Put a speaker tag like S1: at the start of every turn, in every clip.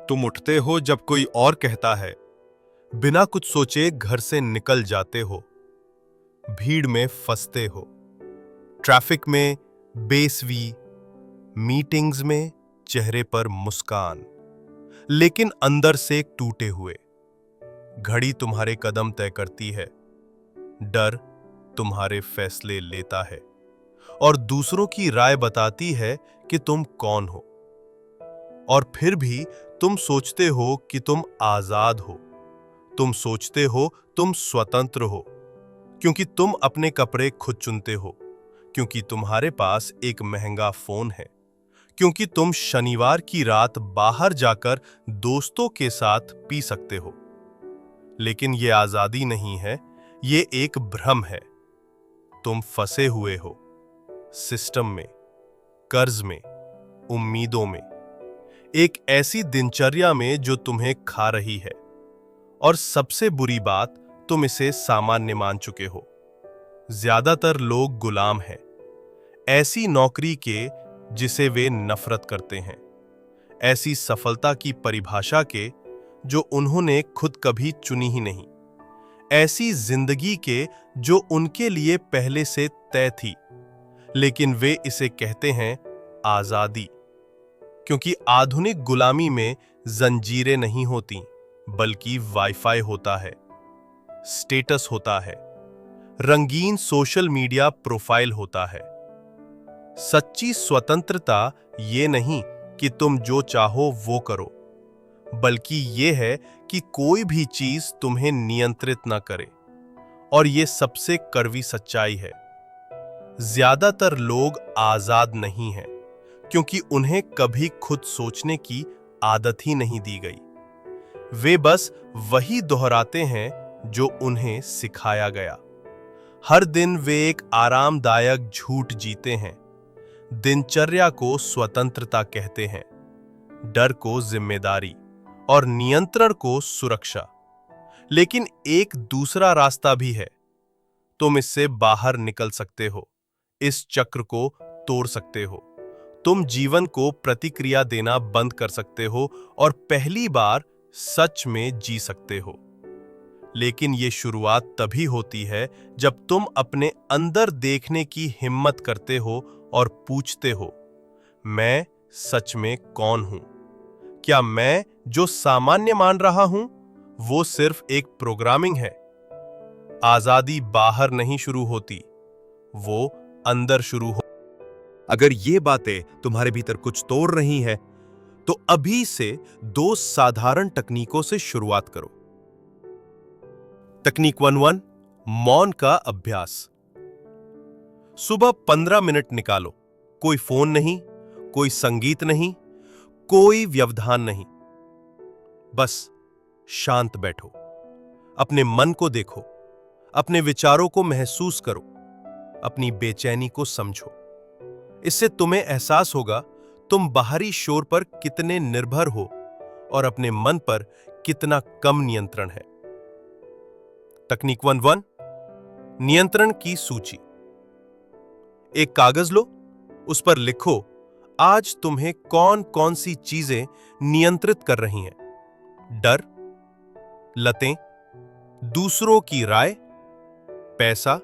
S1: तुम उठते हो जब कोई और कहता है, बिना कुछ सोचे घर से निकल जाते हो, भीड़ में फंसते हो, ट्रैफिक में बेसवी, मीटिंग्स में चेहरे पर मुस्कान, लेकिन अंदर से टूटे हुए। घड़ी तुम्हारे कदम तय करती है, डर तुम्हारे फैसले लेता है और दूसरों की राय बताती है कि तुम कौन हो। और फिर भी तुम सोचते हो कि तुम आजाद हो, तुम सोचते हो तुम स्वतंत्र हो, क्योंकि तुम अपने कपड़े खुद चुनते हो, क्योंकि तुम्हारे पास एक महंगा फोन है, क्योंकि तुम शनिवार की रात बाहर जाकर दोस्तों के साथ पी सकते हो। लेकिन ये आजादी नहीं है, ये एक भ्रम है। तुम फंसे हुए हो सिस्टम में, कर्ज में, उम्मीदों में, एक ऐसी दिनचर्या में जो तुम्हें खा रही है। और सबसे बुरी बात, तुम इसे सामान्य मान चुके हो। ज्यादातर लोग गुलाम हैं, ऐसी नौकरी के जिसे वे नफरत करते हैं, ऐसी सफलता की परिभाषा के जो उन्होंने खुद कभी चुनी ही नहीं, ऐसी जिंदगी के जो उनके लिए पहले से तय थी, लेकिन वे इसे कहते हैं आजादी। क्योंकि आधुनिक गुलामी में जंजीरें नहीं होती, बल्कि वाईफाई होता है, स्टेटस होता है, रंगीन सोशल मीडिया प्रोफाइल होता है। सच्ची स्वतंत्रता ये नहीं कि तुम जो चाहो वो करो, बल्कि ये है कि कोई भी चीज तुम्हें नियंत्रित ना करे। और ये सबसे कड़वी सच्चाई है, ज्यादातर लोग आजाद नहीं हैं, क्योंकि उन्हें कभी खुद सोचने की आदत ही नहीं दी गई। वे बस वही दोहराते हैं जो उन्हें सिखाया गया। हर दिन वे एक आरामदायक झूठ जीते हैं। दिनचर्या को स्वतंत्रता कहते हैं, डर को जिम्मेदारी और नियंत्रण को सुरक्षा। लेकिन एक दूसरा रास्ता भी है। तुम इससे बाहर निकल सकते हो, इस चक्र को तोड़ सकते हो। तुम जीवन को प्रतिक्रिया देना बंद कर सकते हो और पहली बार सच में जी सकते हो। लेकिन ये शुरुआत तभी होती है जब तुम अपने अंदर देखने की हिम्मत करते हो और पूछते हो, मैं सच में कौन हूं? क्या मैं जो सामान्य मान रहा हूं वो सिर्फ एक प्रोग्रामिंग है? आजादी बाहर नहीं शुरू होती, वो अंदर शुरू हो।
S2: अगर ये बातें तुम्हारे भीतर कुछ तोड़ रही हैं, तो अभी से 2 साधारण तकनीकों से शुरुआत करो।
S1: तकनीक 11, मौन का अभ्यास। सुबह 15 मिनट निकालो, कोई फोन नहीं, कोई संगीत नहीं, कोई व्यवधान नहीं। बस शांत बैठो, अपने मन को देखो, अपने विचारों को महसूस करो, अपनी बेचैनी को समझो। इससे तुम्हें एहसास होगा तुम बाहरी शोर पर कितने निर्भर हो और अपने मन पर कितना कम नियंत्रण है। तकनीक 11, नियंत्रण की सूची। एक कागज लो, उस पर लिखो आज तुम्हें कौन कौन सी चीजें नियंत्रित कर रही हैं। डर, लतें, दूसरों की राय, पैसा,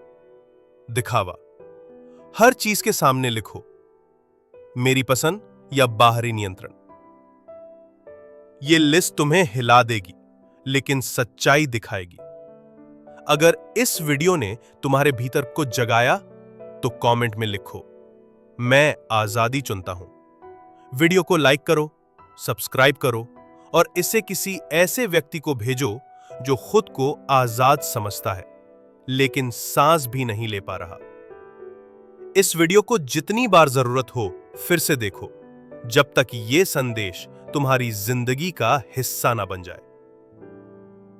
S1: दिखावा। हर चीज के सामने लिखो, मेरी पसंद या बाहरी नियंत्रण। यह लिस्ट तुम्हें हिला देगी, लेकिन सच्चाई दिखाएगी। अगर इस वीडियो ने तुम्हारे भीतर कुछ जगाया तो कमेंट में लिखो, मैं आजादी चुनता हूं। वीडियो को लाइक करो, सब्सक्राइब करो और इसे किसी ऐसे व्यक्ति को भेजो जो खुद को आजाद समझता है, लेकिन सांस भी नहीं ले पा रहा। इस वीडियो को जितनी बार जरूरत हो फिर से देखो, जब तक ये संदेश तुम्हारी जिंदगी का हिस्सा ना बन जाए।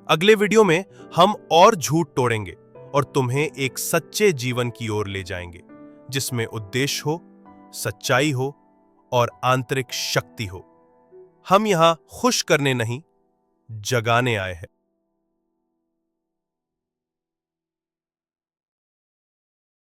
S1: अगले वीडियो में हम और झूठ तोड़ेंगे और तुम्हें एक सच्चे जीवन की ओर ले जाएंगे, जिसमें उद्देश्य हो, सच्चाई हो और आंतरिक शक्ति हो। हम यहां खुश करने नहीं, जगाने आए हैं।